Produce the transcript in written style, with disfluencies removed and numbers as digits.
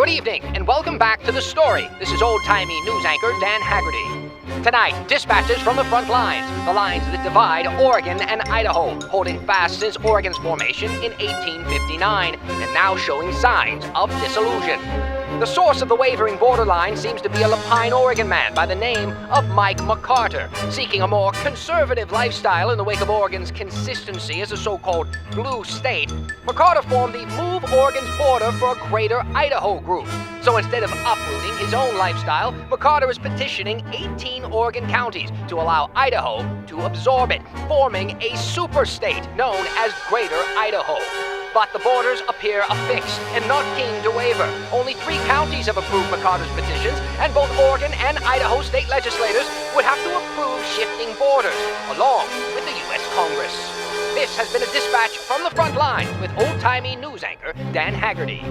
Good evening, and welcome back to The Story. This is old-timey news anchor Dan Haggerty. Tonight, dispatches from the front lines, the lines that divide Oregon and Idaho, holding fast since Oregon's formation in 1859, and now showing signs of dissolution. The source of the wavering borderline seems to be a Lapine, Oregon man by the name of Mike McCarter, seeking a more conservative lifestyle in the wake of Oregon's consistency as a so-called blue state. McCarter formed the Move Oregon's Border for a Greater Idaho group. So instead of uprooting his own lifestyle, McCarter is petitioning 18 Oregon counties to allow Idaho to absorb it, forming a super state known as Greater Idaho. But the borders appear affixed and not keen to waver. Only 3 counties have approved McCarter's petitions, and both Oregon and Idaho state legislators would have to approve shifting borders, along with the U.S. Congress. This has been a dispatch from the front line with old-timey news anchor Dan Haggerty.